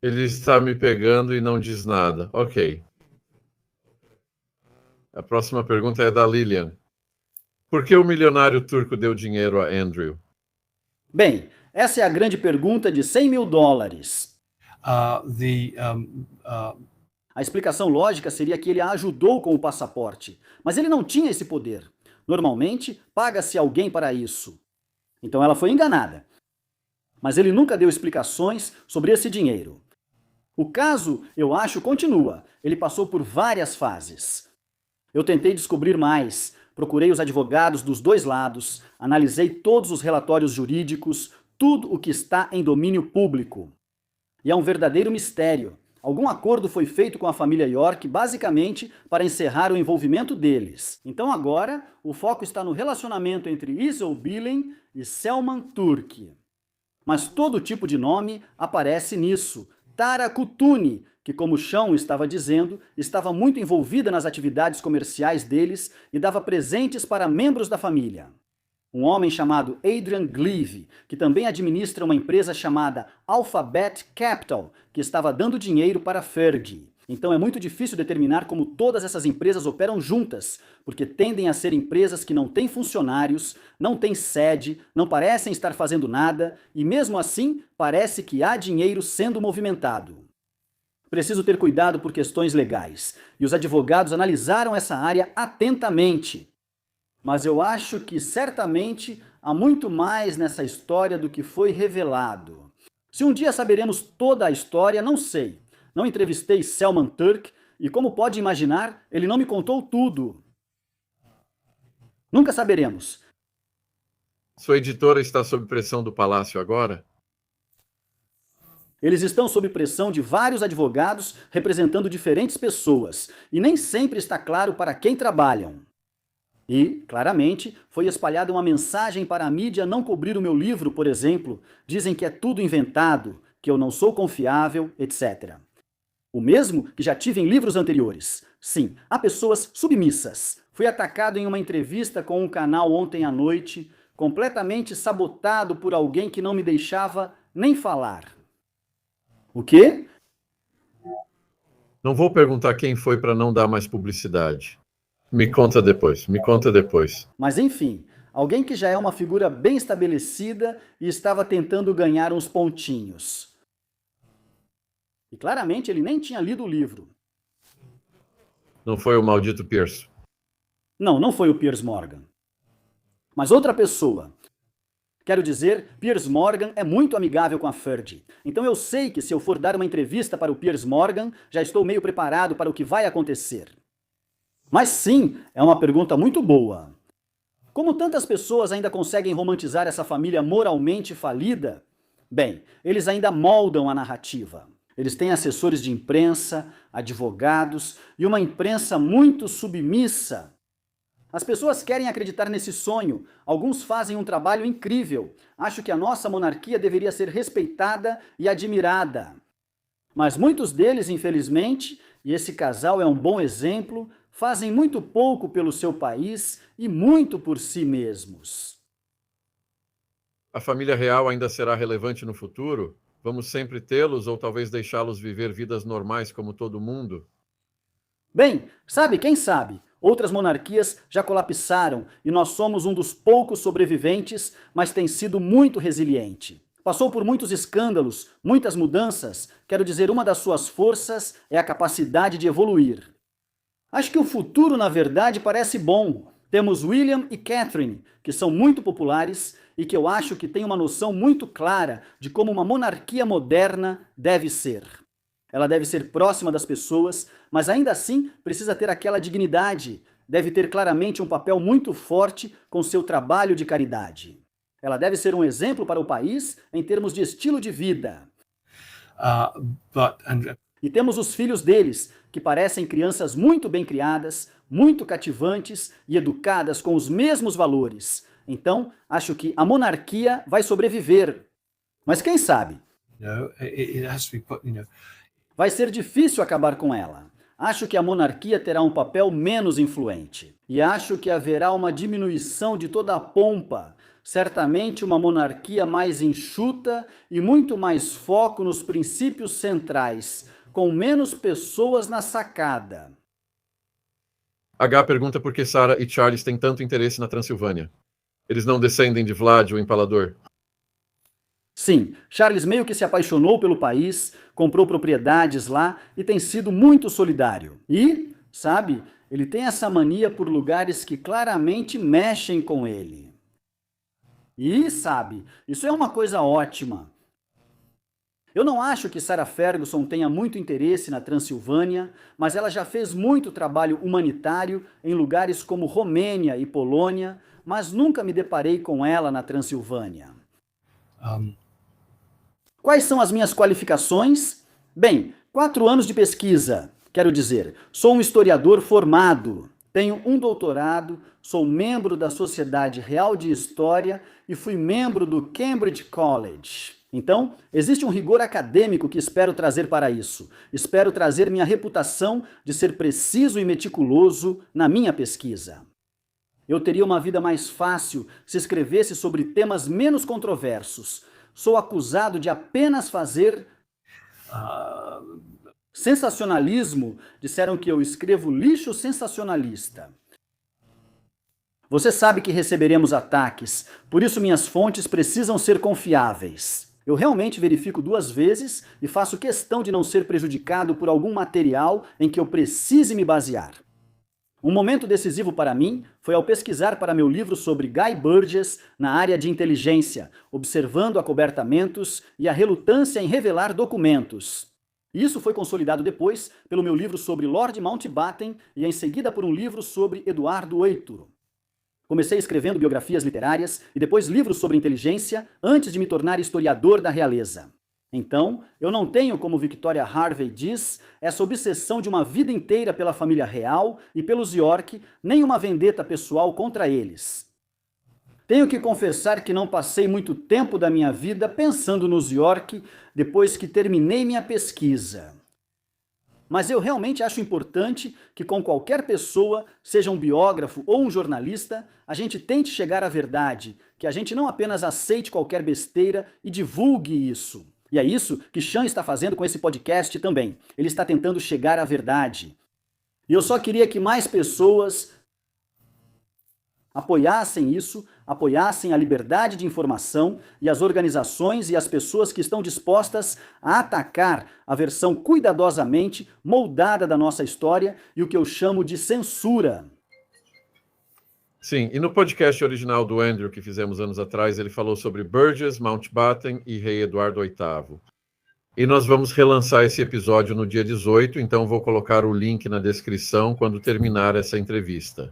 Ele está me pegando e não diz nada. Ok. A próxima pergunta é da Lilian. Por que o milionário turco deu dinheiro a Andrew? Bem, essa é a grande pergunta de US$ 100.000. A explicação lógica seria que ele a ajudou com o passaporte, mas ele não tinha esse poder. Normalmente, paga-se alguém para isso. Então ela foi enganada. Mas ele nunca deu explicações sobre esse dinheiro. O caso, eu acho, continua. Ele passou por várias fases. Eu tentei descobrir mais, procurei os advogados dos dois lados, analisei todos os relatórios jurídicos, tudo o que está em domínio público. E é um verdadeiro mistério. Algum acordo foi feito com a família York, basicamente, para encerrar o envolvimento deles. Então agora, o foco está no relacionamento entre Isol Billen e Selman Turk. Mas todo tipo de nome aparece nisso. Tara Kutuni, que, como Sean estava dizendo, estava muito envolvida nas atividades comerciais deles e dava presentes para membros da família. Um homem chamado Adrian Gleave, que também administra uma empresa chamada Alphabet Capital, que estava dando dinheiro para Fergie. Então é muito difícil determinar como todas essas empresas operam juntas, porque tendem a ser empresas que não têm funcionários, não têm sede, não parecem estar fazendo nada, e mesmo assim parece que há dinheiro sendo movimentado. Preciso ter cuidado por questões legais, e os advogados analisaram essa área atentamente. Mas eu acho que certamente há muito mais nessa história do que foi revelado. Se um dia saberemos toda a história, não sei. Não entrevistei Selman Turk e, como pode imaginar, ele não me contou tudo. Nunca saberemos. Sua editora está sob pressão do palácio agora? Eles estão sob pressão de vários advogados representando diferentes pessoas, e nem sempre está claro para quem trabalham. E, claramente, foi espalhada uma mensagem para a mídia não cobrir o meu livro, por exemplo. Dizem que é tudo inventado, que eu não sou confiável, etc. O mesmo que já tive em livros anteriores. Sim, há pessoas submissas. Fui atacado em uma entrevista com um canal ontem à noite, completamente sabotado por alguém que não me deixava nem falar. O quê? Não vou perguntar quem foi para não dar mais publicidade. Me conta depois. Mas enfim, alguém que já é uma figura bem estabelecida e estava tentando ganhar uns pontinhos. E claramente ele nem tinha lido o livro. Não foi o maldito Pierce? Não foi o Piers Morgan. Mas outra pessoa. Quero dizer, Piers Morgan é muito amigável com a Fergie. Então eu sei que se eu for dar uma entrevista para o Piers Morgan, já estou meio preparado para o que vai acontecer. Mas sim, é uma pergunta muito boa. Como tantas pessoas ainda conseguem romantizar essa família moralmente falida? Bem, eles ainda moldam a narrativa. Eles têm assessores de imprensa, advogados e uma imprensa muito submissa. As pessoas querem acreditar nesse sonho. Alguns fazem um trabalho incrível. Acho que a nossa monarquia deveria ser respeitada e admirada. Mas muitos deles, infelizmente, e esse casal é um bom exemplo, fazem muito pouco pelo seu país e muito por si mesmos. A família real ainda será relevante no futuro? Vamos sempre tê-los ou talvez deixá-los viver vidas normais como todo mundo? Bem, sabe, quem sabe? Outras monarquias já colapsaram e nós somos um dos poucos sobreviventes, mas tem sido muito resiliente. Passou por muitos escândalos, muitas mudanças. Quero dizer, uma das suas forças é a capacidade de evoluir. Acho que o futuro, na verdade, parece bom. Temos William e Catherine, que são muito populares e que eu acho que têm uma noção muito clara de como uma monarquia moderna deve ser. Ela deve ser próxima das pessoas, mas ainda assim precisa ter aquela dignidade. Deve ter claramente um papel muito forte com seu trabalho de caridade. Ela deve ser um exemplo para o país em termos de estilo de vida. E temos os filhos deles, que parecem crianças muito bem criadas, muito cativantes e educadas com os mesmos valores. Então, acho que a monarquia vai sobreviver. Mas quem sabe? Vai ser difícil acabar com ela. Acho que a monarquia terá um papel menos influente. E acho que haverá uma diminuição de toda a pompa. Certamente uma monarquia mais enxuta e muito mais foco nos princípios centrais, com menos pessoas na sacada. H pergunta por que Sarah e Charles têm tanto interesse na Transilvânia. Eles não descendem de Vlad, o Empalador? Sim, Charles meio que se apaixonou pelo país, comprou propriedades lá e tem sido muito solidário. E, sabe, ele tem essa mania por lugares que claramente mexem com ele. E, sabe, isso é uma coisa ótima. Eu não acho que Sarah Ferguson tenha muito interesse na Transilvânia, mas ela já fez muito trabalho humanitário em lugares como Romênia e Polônia, mas nunca me deparei com ela na Transilvânia. Quais são as minhas qualificações? Bem, 4 anos de pesquisa, quero dizer, sou um historiador formado, tenho um doutorado, sou membro da Sociedade Real de História e fui membro do Cambridge College. Então, existe um rigor acadêmico que espero trazer para isso. Espero trazer minha reputação de ser preciso e meticuloso na minha pesquisa. Eu teria uma vida mais fácil se escrevesse sobre temas menos controversos. Sou acusado de apenas fazer sensacionalismo. Disseram que eu escrevo lixo sensacionalista. Você sabe que receberemos ataques, por isso minhas fontes precisam ser confiáveis. Eu realmente verifico 2 vezes e faço questão de não ser prejudicado por algum material em que eu precise me basear. Um momento decisivo para mim foi ao pesquisar para meu livro sobre Guy Burgess na área de inteligência, observando acobertamentos e a relutância em revelar documentos. Isso foi consolidado depois pelo meu livro sobre Lord Mountbatten e em seguida por um livro sobre Eduardo VIII. Comecei escrevendo biografias literárias e depois livros sobre inteligência antes de me tornar historiador da realeza. Então, eu não tenho, como Victoria Harvey diz, essa obsessão de uma vida inteira pela família real e pelos York, nem uma vendetta pessoal contra eles. Tenho que confessar que não passei muito tempo da minha vida pensando nos York depois que terminei minha pesquisa. Mas eu realmente acho importante que com qualquer pessoa, seja um biógrafo ou um jornalista, a gente tente chegar à verdade, que a gente não apenas aceite qualquer besteira e divulgue isso. E é isso que Sean está fazendo com esse podcast também. Ele está tentando chegar à verdade. E eu só queria que mais pessoas apoiassem isso, apoiassem a liberdade de informação e as organizações e as pessoas que estão dispostas a atacar a versão cuidadosamente moldada da nossa história e o que eu chamo de censura. Sim, e no podcast original do Andrew, que fizemos anos atrás, ele falou sobre Burgess, Mountbatten e Rei Eduardo VIII. E nós vamos relançar esse episódio no dia 18, então vou colocar o link na descrição quando terminar essa entrevista.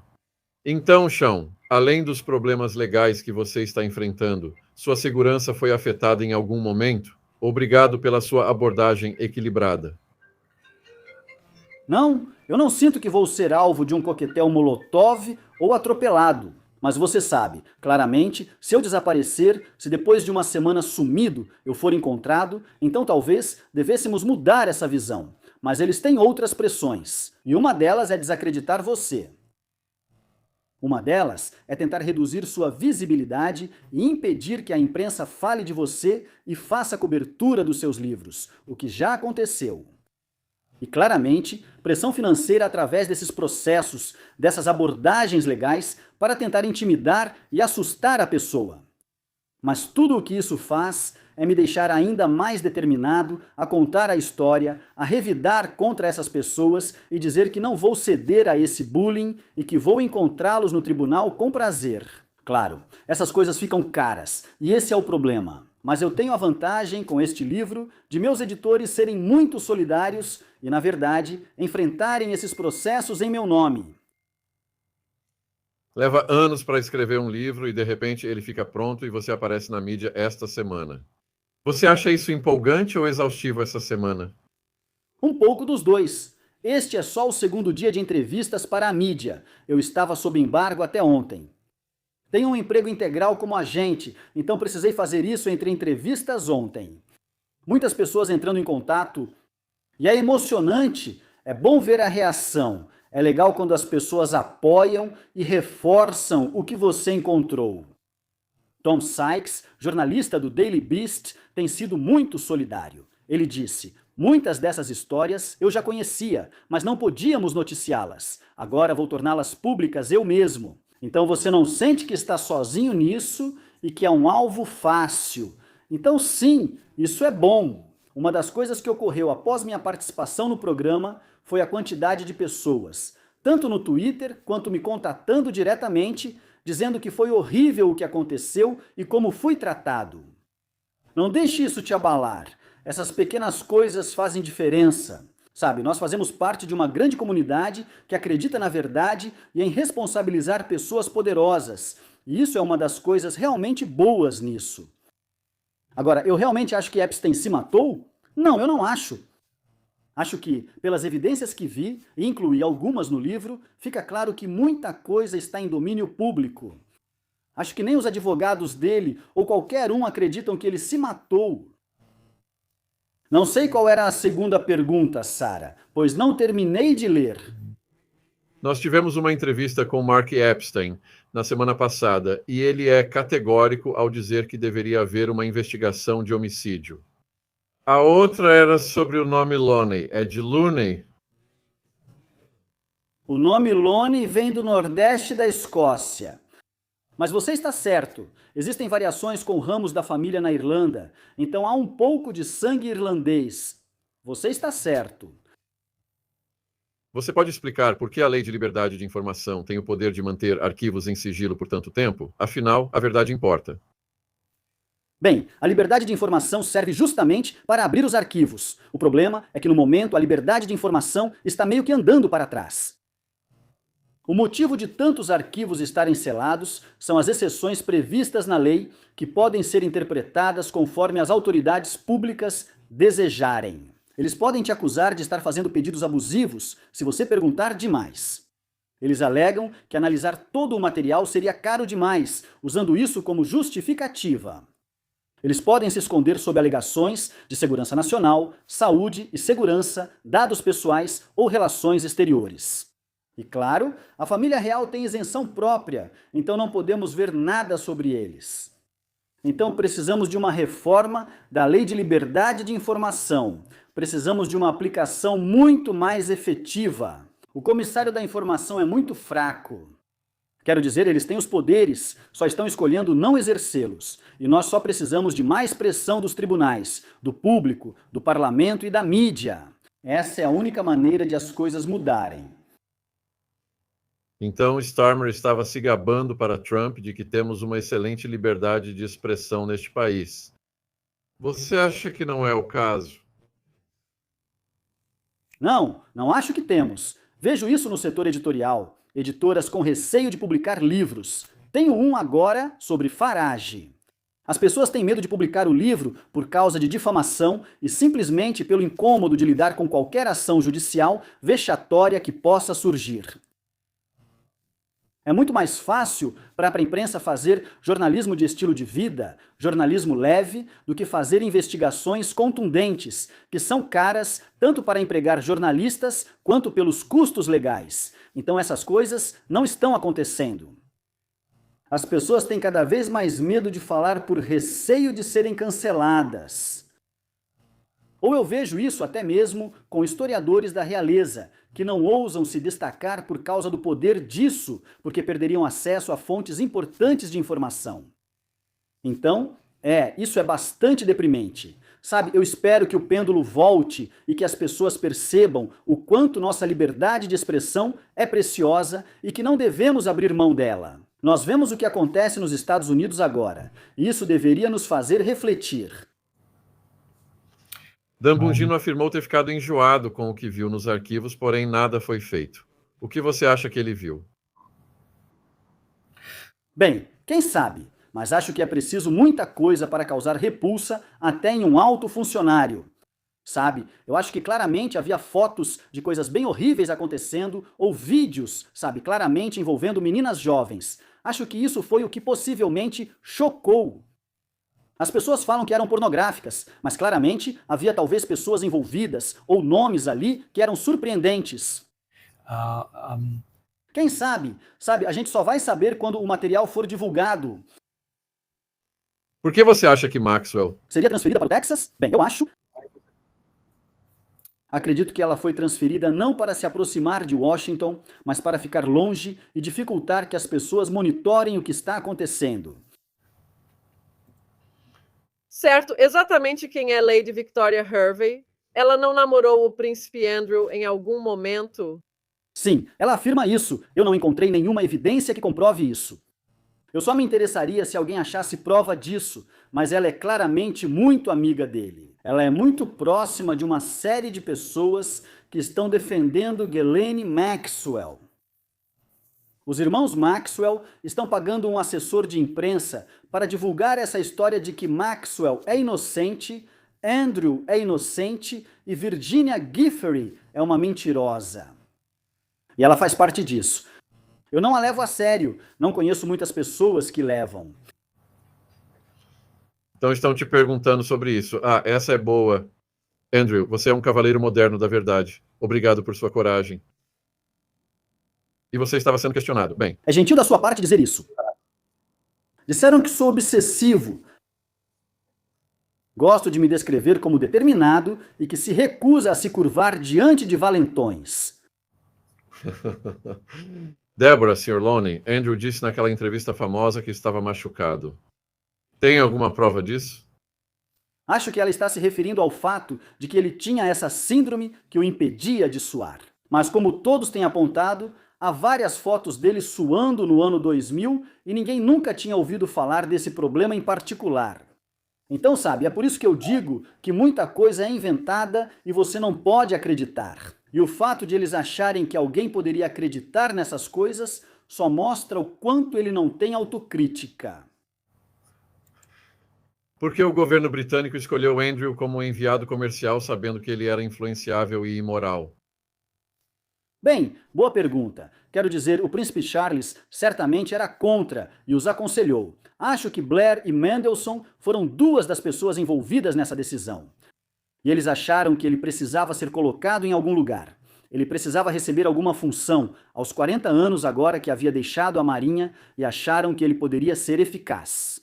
Então, Sean, além dos problemas legais que você está enfrentando, sua segurança foi afetada em algum momento? Obrigado pela sua abordagem equilibrada. Não, eu não sinto que vou ser alvo de um coquetel molotov ou atropelado. Mas você sabe, claramente, se eu desaparecer, se depois de uma semana sumido eu for encontrado, então talvez devêssemos mudar essa visão. Mas eles têm outras pressões, e uma delas é desacreditar você. Uma delas é tentar reduzir sua visibilidade e impedir que a imprensa fale de você e faça cobertura dos seus livros, o que já aconteceu. E claramente, pressão financeira através desses processos, dessas abordagens legais para tentar intimidar e assustar a pessoa. Mas tudo o que isso faz é me deixar ainda mais determinado a contar a história, a revidar contra essas pessoas e dizer que não vou ceder a esse bullying e que vou encontrá-los no tribunal com prazer. Claro, essas coisas ficam caras e esse é o problema. Mas eu tenho a vantagem, com este livro, de meus editores serem muito solidários e, na verdade, enfrentarem esses processos em meu nome. Leva anos para escrever um livro e, de repente, ele fica pronto e você aparece na mídia esta semana. Você acha isso empolgante ou exaustivo essa semana? Um pouco dos dois. Este é só o 2º dia de entrevistas para a mídia. Eu estava sob embargo até ontem. Tenho um emprego integral como agente, então precisei fazer isso entre entrevistas ontem. Muitas pessoas entrando em contato. E é emocionante, é bom ver a reação. É legal quando as pessoas apoiam e reforçam o que você encontrou. Tom Sykes, jornalista do Daily Beast, tem sido muito solidário. Ele disse: muitas dessas histórias eu já conhecia, mas não podíamos noticiá-las. Agora vou torná-las públicas eu mesmo. Então você não sente que está sozinho nisso e que é um alvo fácil. Então sim, isso é bom. Uma das coisas que ocorreu após minha participação no programa foi a quantidade de pessoas, tanto no Twitter quanto me contatando diretamente, dizendo que foi horrível o que aconteceu e como fui tratado. Não deixe isso te abalar. Essas pequenas coisas fazem diferença. Sabe, nós fazemos parte de uma grande comunidade que acredita na verdade e em responsabilizar pessoas poderosas. E isso é uma das coisas realmente boas nisso. Agora, eu realmente acho que Epstein se matou? Não, eu não acho. Acho que, pelas evidências que vi, e incluí algumas no livro, fica claro que muita coisa está em domínio público. Acho que nem os advogados dele ou qualquer um acreditam que ele se matou. Não sei qual era a segunda pergunta, Sarah, pois não terminei de ler. Nós tivemos uma entrevista com Mark Epstein na semana passada e ele é categórico ao dizer que deveria haver uma investigação de homicídio. A outra era sobre o nome Loney. É de Looney? O nome Loney vem do nordeste da Escócia. Mas você está certo, existem variações com ramos da família na Irlanda, então há um pouco de sangue irlandês. Você está certo. Você pode explicar por que a Lei de Liberdade de Informação tem o poder de manter arquivos em sigilo por tanto tempo? Afinal, a verdade importa. Bem, a liberdade de informação serve justamente para abrir os arquivos. O problema é que no momento a liberdade de informação está meio que andando para trás. O motivo de tantos arquivos estarem selados são as exceções previstas na lei que podem ser interpretadas conforme as autoridades públicas desejarem. Eles podem te acusar de estar fazendo pedidos abusivos se você perguntar demais. Eles alegam que analisar todo o material seria caro demais, usando isso como justificativa. Eles podem se esconder sob alegações de segurança nacional, saúde e segurança, dados pessoais ou relações exteriores. E claro, a família real tem isenção própria, então não podemos ver nada sobre eles. Então precisamos de uma reforma da Lei de Liberdade de Informação. Precisamos de uma aplicação muito mais efetiva. O comissário da informação é muito fraco. Quero dizer, eles têm os poderes, só estão escolhendo não exercê-los. E nós só precisamos de mais pressão dos tribunais, do público, do parlamento e da mídia. Essa é a única maneira de as coisas mudarem. Então, Starmer estava se gabando para Trump de que temos uma excelente liberdade de expressão neste país. Você acha que não é o caso? Não acho que temos. Vejo isso no setor editorial. Editoras com receio de publicar livros. Tenho um agora sobre Farage. As pessoas têm medo de publicar o livro por causa de difamação e simplesmente pelo incômodo de lidar com qualquer ação judicial vexatória que possa surgir. É muito mais fácil para a imprensa fazer jornalismo de estilo de vida, jornalismo leve, do que fazer investigações contundentes, que são caras tanto para empregar jornalistas quanto pelos custos legais. Então essas coisas não estão acontecendo. As pessoas têm cada vez mais medo de falar por receio de serem canceladas. Ou eu vejo isso até mesmo com historiadores da realeza, que não ousam se destacar por causa do poder disso, porque perderiam acesso a fontes importantes de informação. Então, isso é bastante deprimente. Sabe, eu espero que o pêndulo volte e que as pessoas percebam o quanto nossa liberdade de expressão é preciosa e que não devemos abrir mão dela. Nós vemos o que acontece nos Estados Unidos agora, e isso deveria nos fazer refletir. Dan Bongino afirmou ter ficado enjoado com o que viu nos arquivos, porém nada foi feito. O que você acha que ele viu? Bem, quem sabe, mas acho que é preciso muita coisa para causar repulsa até em um alto funcionário. Sabe, eu acho que claramente havia fotos de coisas bem horríveis acontecendo, ou vídeos, sabe, claramente envolvendo meninas jovens. Acho que isso foi o que possivelmente chocou. As pessoas falam que eram pornográficas, mas claramente havia talvez pessoas envolvidas ou nomes ali que eram surpreendentes. Quem sabe? Sabe, a gente só vai saber quando o material for divulgado. Por que você acha que Maxwell... Seria transferida para o Texas? Bem, eu acredito que ela foi transferida não para se aproximar de Washington, mas para ficar longe e dificultar que as pessoas monitorem o que está acontecendo. Certo, exatamente quem é Lady Victoria Hervey? Ela não namorou o príncipe Andrew em algum momento? Sim, ela afirma isso. Eu não encontrei nenhuma evidência que comprove isso. Eu só me interessaria se alguém achasse prova disso, mas ela é claramente muito amiga dele. Ela é muito próxima de uma série de pessoas que estão defendendo Ghislaine Maxwell. Os irmãos Maxwell estão pagando um assessor de imprensa para divulgar essa história de que Maxwell é inocente, Andrew é inocente e Virginia Gifford é uma mentirosa. E ela faz parte disso. Eu não a levo a sério, não conheço muitas pessoas que levam. Então estão te perguntando sobre isso. Ah, essa é boa. Andrew, você é um cavaleiro moderno da verdade. Obrigado por sua coragem. E você estava sendo questionado. Bem, É gentil da sua parte dizer isso. Disseram que sou obsessivo. Gosto de me descrever como determinado e que se recusa a se curvar diante de valentões. Deborah, Sr. Loney, Andrew disse naquela entrevista famosa que estava machucado. Tem alguma prova disso? Acho que ela está se referindo ao fato de que ele tinha essa síndrome que o impedia de suar. Mas como todos têm apontado, há várias fotos dele suando no ano 2000 e ninguém nunca tinha ouvido falar desse problema em particular. Então, sabe, é por isso que eu digo que muita coisa é inventada e você não pode acreditar. E o fato de eles acharem que alguém poderia acreditar nessas coisas só mostra o quanto ele não tem autocrítica. Por que o governo britânico escolheu Andrew como enviado comercial sabendo que ele era influenciável e imoral? Bem, boa pergunta. Quero dizer, o príncipe Charles certamente era contra e os aconselhou. Acho que Blair e Mendelssohn foram duas das pessoas envolvidas nessa decisão. E eles acharam que ele precisava ser colocado em algum lugar. Ele precisava receber alguma função, aos 40 anos agora que havia deixado a Marinha, e acharam que ele poderia ser eficaz.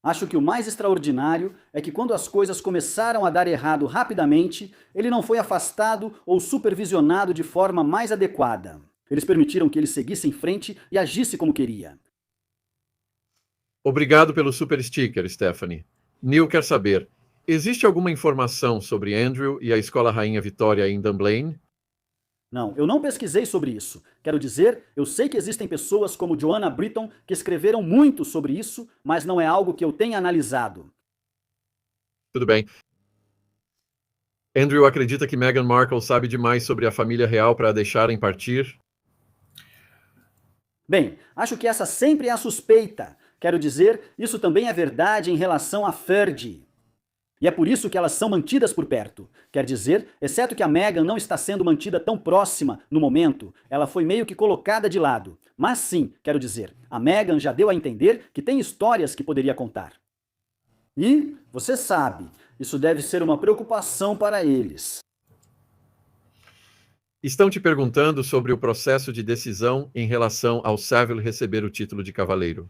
Acho que o mais extraordinário é que quando as coisas começaram a dar errado rapidamente, ele não foi afastado ou supervisionado de forma mais adequada. Eles permitiram que ele seguisse em frente e agisse como queria. Obrigado pelo super sticker, Stephanie. Neil quer saber, existe alguma informação sobre Andrew e a Escola Rainha Vitória em Dunblane? Não, eu não pesquisei sobre isso. Quero dizer, eu sei que existem pessoas como Joanna Britton que escreveram muito sobre isso, mas não é algo que eu tenha analisado. Tudo bem. Andrew acredita que Meghan Markle sabe demais sobre a família real para a deixarem partir? Bem, acho que essa sempre é a suspeita. Quero dizer, isso também é verdade em relação a Fergie. E é por isso que elas são mantidas por perto. Quer dizer, exceto que a Meghan não está sendo mantida tão próxima no momento, ela foi meio que colocada de lado. Mas sim, quero dizer, a Meghan já deu a entender que tem histórias que poderia contar. E, você sabe, isso deve ser uma preocupação para eles. Estão te perguntando sobre o processo de decisão em relação ao Savile receber o título de cavaleiro.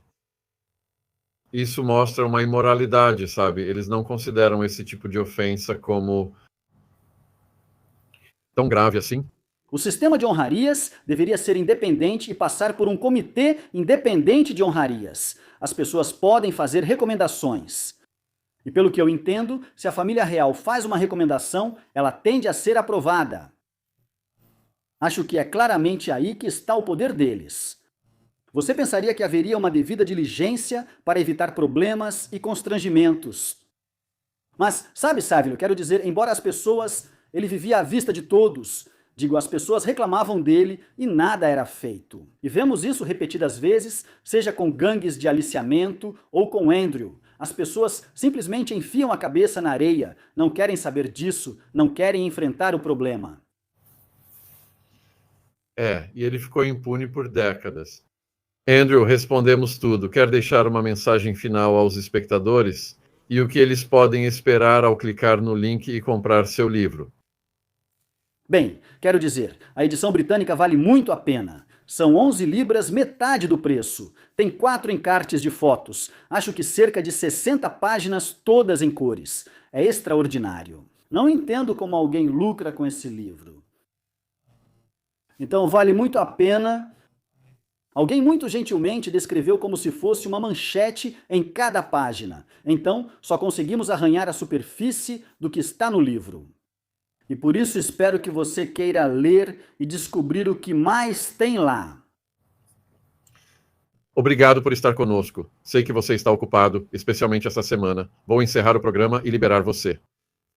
Isso mostra uma imoralidade, sabe? Eles não consideram esse tipo de ofensa como tão grave assim. O sistema de honrarias deveria ser independente e passar por um comitê independente de honrarias. As pessoas podem fazer recomendações. E pelo que eu entendo, se a família real faz uma recomendação, ela tende a ser aprovada. Acho que é claramente aí que está o poder deles. Você pensaria que haveria uma devida diligência para evitar problemas e constrangimentos. Mas, sabe, Savile, quero dizer, embora as pessoas... Ele vivia à vista de todos. Digo, as pessoas reclamavam dele e nada era feito. E vemos isso repetidas vezes, seja com gangues de aliciamento ou com Andrew. As pessoas simplesmente enfiam a cabeça na areia, não querem saber disso, não querem enfrentar o problema. E ele ficou impune por décadas. Andrew, respondemos tudo. Quer deixar uma mensagem final aos espectadores? E o que eles podem esperar ao clicar no link e comprar seu livro? Bem, quero dizer, a edição britânica vale muito a pena. São 11 libras, metade do preço. Tem 4 encartes de fotos. Acho que cerca de 60 páginas, todas em cores. É extraordinário. Não entendo como alguém lucra com esse livro. Então vale muito a pena. Alguém muito gentilmente descreveu como se fosse uma manchete em cada página. Então, só conseguimos arranhar a superfície do que está no livro. E por isso espero que você queira ler e descobrir o que mais tem lá. Obrigado por estar conosco. Sei que você está ocupado, especialmente essa semana. Vou encerrar o programa e liberar você.